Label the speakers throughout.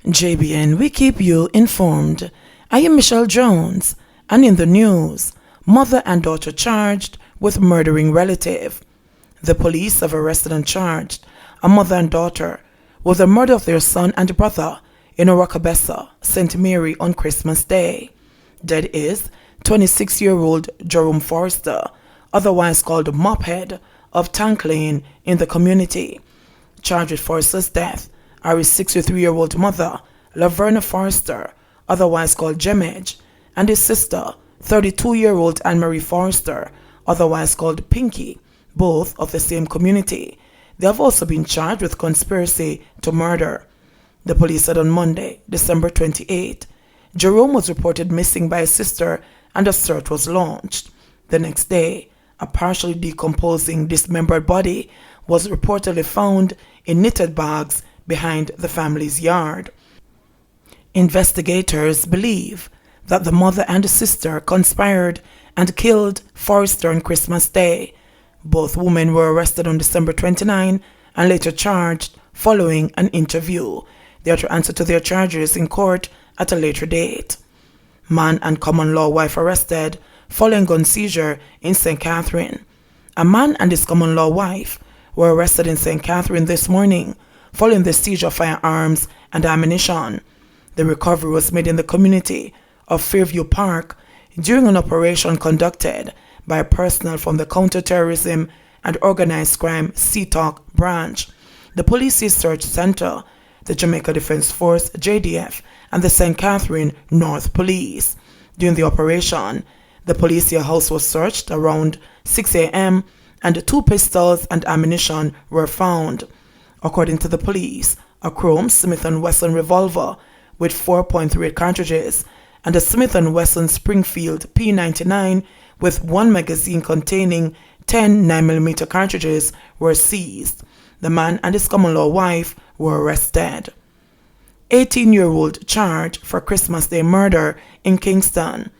Speaker 1: JBN, we keep you informed. I am Michelle Jones, and in the news, mother and daughter charged with murdering relative. The police have arrested and charged a mother and daughter with the murder of their son and brother in Orokabesa, St. Mary on Christmas Day. Dead is 26-year-old Jerome Forrester, otherwise called Mophead, of Tank Lane in the community. Charged with Forrester's death are his 63-year-old mother, Laverna Forrester, otherwise called Gemage, and his sister, 32-year-old Anne-Marie Forrester, otherwise called Pinky, both of the same community. They have also been charged with conspiracy to murder. The police said on Monday, December 28, Jerome was reported missing by his sister and a search was launched. The next day, a partially decomposing, dismembered body was reportedly found in knitted bags behind the family's yard. Investigators believe that the mother and the sister conspired and killed Forrester on Christmas Day. Both women were arrested on December 29 and later charged following an interview. They are to answer to their charges in court at a later date. Man and common law wife arrested following gun seizure in St. Catherine. A man and his common law wife were arrested in St. Catherine this morning following the seizure of firearms and ammunition. The recovery was made in the community of Fairview Park during an operation conducted by personnel from the Counter-Terrorism and Organized Crime CTOC branch, the Police Search Center, the Jamaica Defense Force JDF, and the St. Catherine North Police. During the operation, the Policia house was searched around 6 a.m. and 2 pistols and ammunition were found. According to the police, a chrome Smith & Wesson revolver with 4.38 cartridges and a Smith & Wesson Springfield P99 with 1 magazine containing 10 9mm cartridges were seized. The man and his common law wife were arrested. 18-year-old charged for Christmas Day murder in Kingston.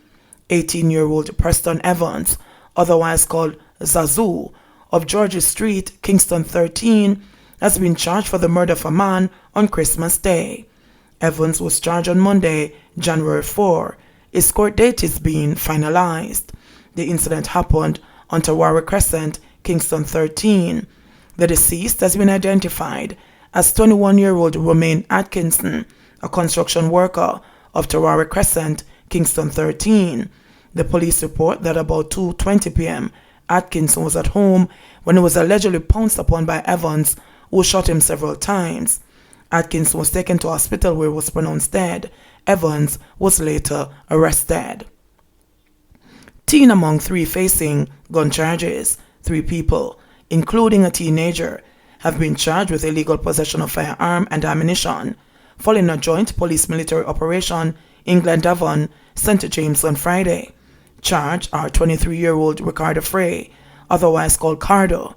Speaker 1: 18-year-old Preston Evans, otherwise called Zazu, of Georgia Street, Kingston 13, has been charged for the murder of a man on Christmas Day. Evans was charged on Monday, January 4. His court date is being finalized. The incident happened on Tawara Crescent, Kingston 13. The deceased has been identified as 21-year-old Romaine Atkinson, a construction worker of Tawara Crescent, Kingston 13. The police report that about 2:20 p.m., Atkinson was at home when he was allegedly pounced upon by Evans, who shot him several times. Atkinson was taken to hospital where he was pronounced dead. Evans was later arrested. Teen among 3 facing gun charges. 3 people, including a teenager, have been charged with illegal possession of firearm and ammunition following a joint police-military operation in Glendavon, St. James on Friday. Charged are 23-year-old Ricardo Frey, otherwise called Cardo,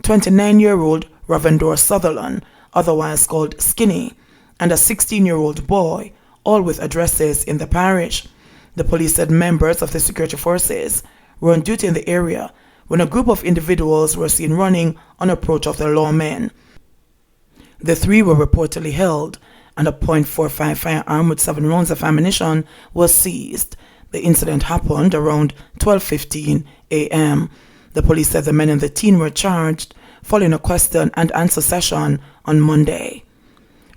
Speaker 1: 29-year-old Ravendor Sutherland, otherwise called Skinny, and a 16-year-old boy, all with addresses in the parish. The police said members of the security forces were on duty in the area when a group of individuals were seen running on approach of the lawmen. The 3 were reportedly held, and a .45 firearm with 7 rounds of ammunition was seized. The incident happened around 12:15 a.m. The police said the men and the teen were charged following a question and answer session on Monday.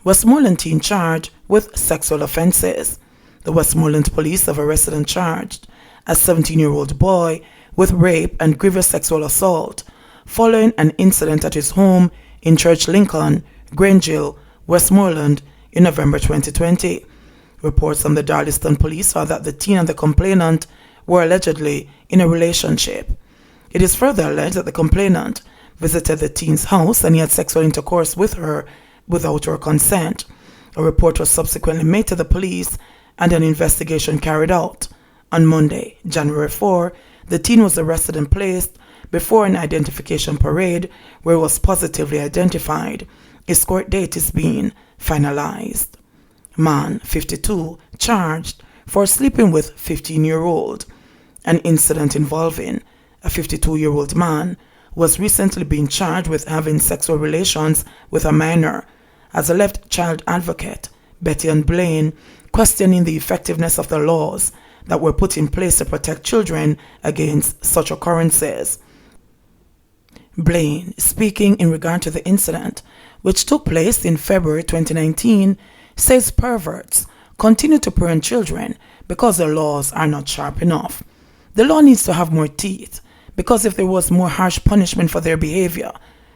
Speaker 1: Westmoreland teen charged with sexual offenses. The Westmoreland police have arrested and charged a 17-year-old boy with rape and grievous sexual assault following an incident at his home in Church Lincoln, Grangill, Westmoreland in November 2020. Reports from the Darlington police are that the teen and the complainant were allegedly in a relationship. It is further alleged that the complainant visited the teen's house and he had sexual intercourse with her without her consent. A report was subsequently made to the police and an investigation carried out. On Monday, January 4, the teen was arrested and placed before an identification parade where he was positively identified. His court date is being finalized. Man, 52, charged for sleeping with 15-year-old. An incident involving a 52-year-old man was recently being charged with having sexual relations with a minor. As a left child advocate, Betty and Blaine, questioning the effectiveness of the laws that were put in place to protect children against such occurrences. Blaine, speaking in regard to the incident, which took place in February 2019, says perverts continue to prey on children because the laws are not sharp enough. The law needs to have more teeth, because if there was more harsh punishment for their behavior,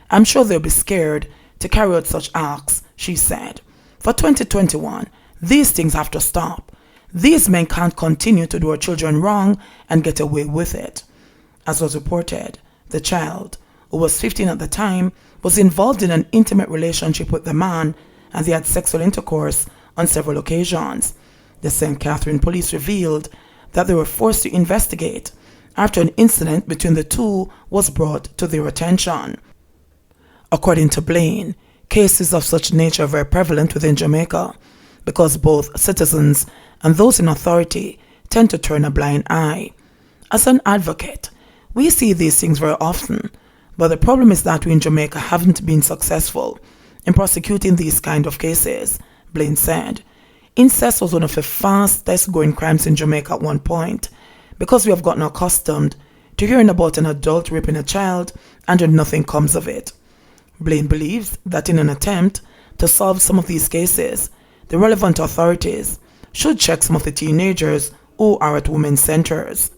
Speaker 1: I'm sure they'll be scared to carry out such acts, she said. For 2021, these things have to stop. These men can't continue to do our children wrong and get away with it. As was reported, the child, who was 15 at the time, was involved in an intimate relationship with the man, and they had sexual intercourse on several occasions. The St. Catherine police revealed that they were forced to investigate after an incident between the two was brought to their attention. According to Blaine, cases of such nature are very prevalent within Jamaica because both citizens and those in authority tend to turn a blind eye. As an advocate, we see these things very often, but the problem is that we in Jamaica haven't been successful in prosecuting these kind of cases, Blaine said. Incest was one of the fastest growing crimes in Jamaica at one point because we have gotten accustomed to hearing about an adult raping a child and nothing comes of it. Blaine believes that in an attempt to solve some of these cases, the relevant authorities should check some of the teenagers who are at women's centers.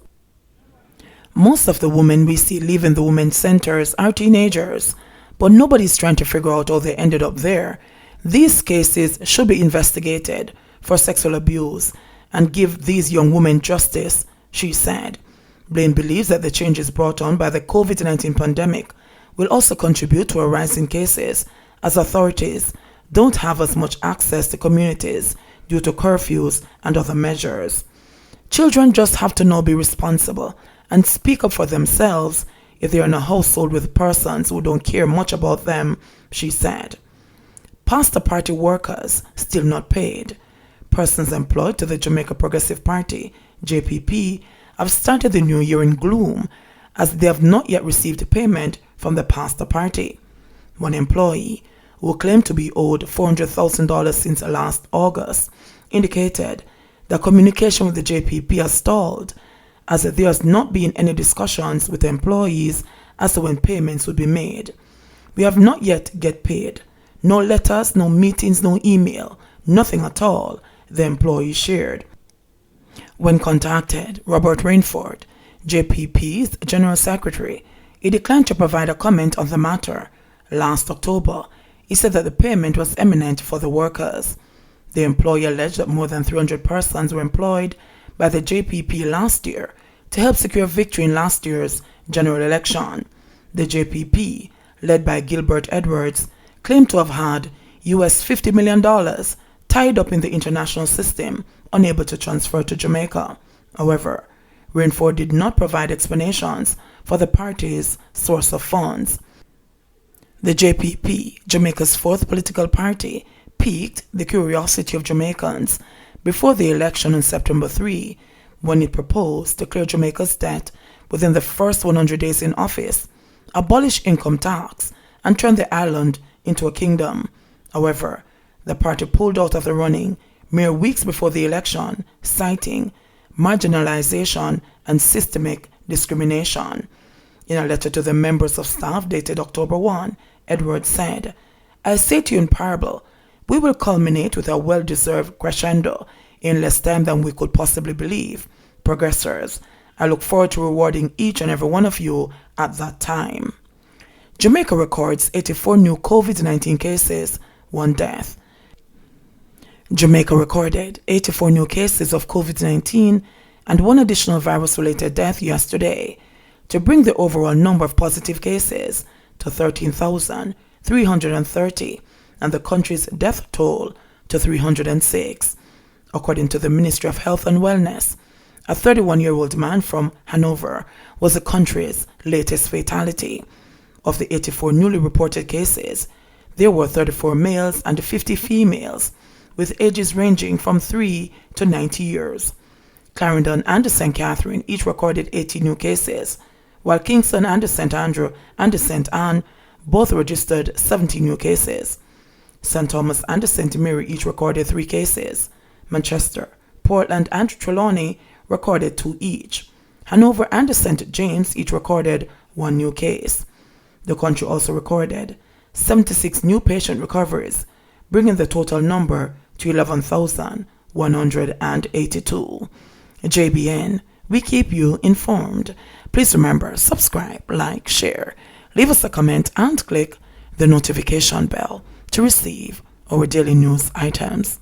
Speaker 1: Most of the women we see leaving the women's centers are teenagers, but nobody's trying to figure out how they ended up there. These cases should be investigated for sexual abuse and give these young women justice, she said. Blaine believes that the changes brought on by the COVID-19 pandemic will also contribute to a rise in cases as authorities don't have as much access to communities due to curfews and other measures. Children just have to now be responsible and speak up for themselves if they are in a household with persons who don't care much about them, she said. Pastor party workers still not paid. Persons employed to the Jamaica Progressive Party, JPP, have started the new year in gloom as they have not yet received payment from the pastor party. One employee, who claimed to be owed $400,000 since last August, indicated that communication with the JPP has stalled as there has not been any discussions with the employees as to when payments would be made. We have not yet get paid. No letters, no meetings, no email, nothing at all, the employee shared. When contacted, Robert Rainford, JPP's General Secretary, he declined to provide a comment on the matter. Last October, he said that the payment was imminent for the workers. The employer alleged that more than 300 persons were employed by the JPP last year to help secure victory in last year's general election. The JPP, led by Gilbert Edwards, claimed to have had US $50 million tied up in the international system, unable to transfer to Jamaica. However, Rainford did not provide explanations for the party's source of funds. The JPP, Jamaica's fourth political party, piqued the curiosity of Jamaicans before the election on September 3, when it proposed to clear Jamaica's debt within the first 100 days in office, abolish income tax, and turn the island into a kingdom. However, the party pulled out of the running mere weeks before the election, citing marginalization and systemic discrimination. In a letter to the members of staff dated October 1, Edwards said, "I say to you in parable, we will culminate with a well-deserved crescendo in less time than we could possibly believe. Progressors, I look forward to rewarding each and every one of you at that time." Jamaica records 84 new COVID-19 cases, 1 death. Jamaica recorded 84 new cases of COVID-19 and 1 additional virus-related death yesterday, to bring the overall number of positive cases to 13,330 and the country's death toll to 306. According to the Ministry of Health and Wellness, a 31-year-old man from Hanover was the country's latest fatality. Of the 84 newly reported cases, there were 34 males and 50 females, with ages ranging from 3 to 90 years. Clarendon and the St. Catherine each recorded 80 new cases, while Kingston and the St. Andrew and the St. Anne both registered 70 new cases. St. Thomas and the St. Mary each recorded 3 cases. Manchester, Portland, and Trelawney recorded 2 each. Hanover and the St. James each recorded 1 new case. The country also recorded 76 new patient recoveries, bringing the total number to 11,182. JBN, we keep you informed. Please remember, subscribe, like, share, leave us a comment, and click the notification bell to receive our daily news items.